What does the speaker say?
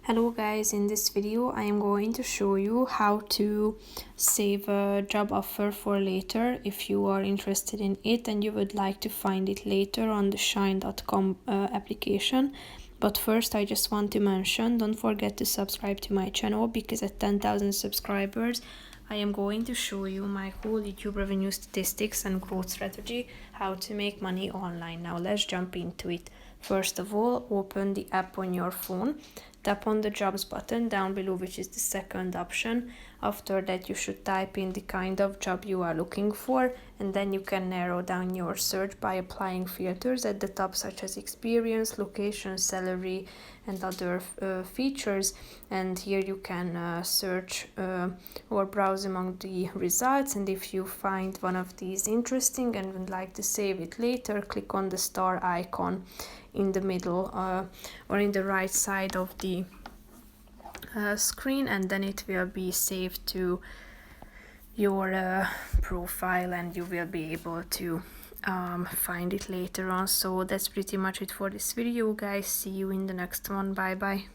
Hello guys, in this video I am going to show you how to save a job offer for later if you are interested in it and you would like to find it later on the shine.com application. But first I just want to mention, don't forget to subscribe to my channel because at 10,000 subscribers I am going to show you my whole YouTube revenue statistics and growth strategy, how to make money online. Now let's jump into it. First of all, open the app on your phone. Tap on the jobs button down below, which is the second option. After that, you should type in the kind of job you are looking for, and then you can narrow down your search by applying filters at the top, such as experience, location, salary, and other features. And here you can search or browse among the results, and if you find one of these interesting and would like to save it later, click on the star icon in the middle or in the right side of the screen, and then it will be saved to your profile and you will be able to find it later on. So that's pretty much it for this video, guys. See you in the next one. Bye bye.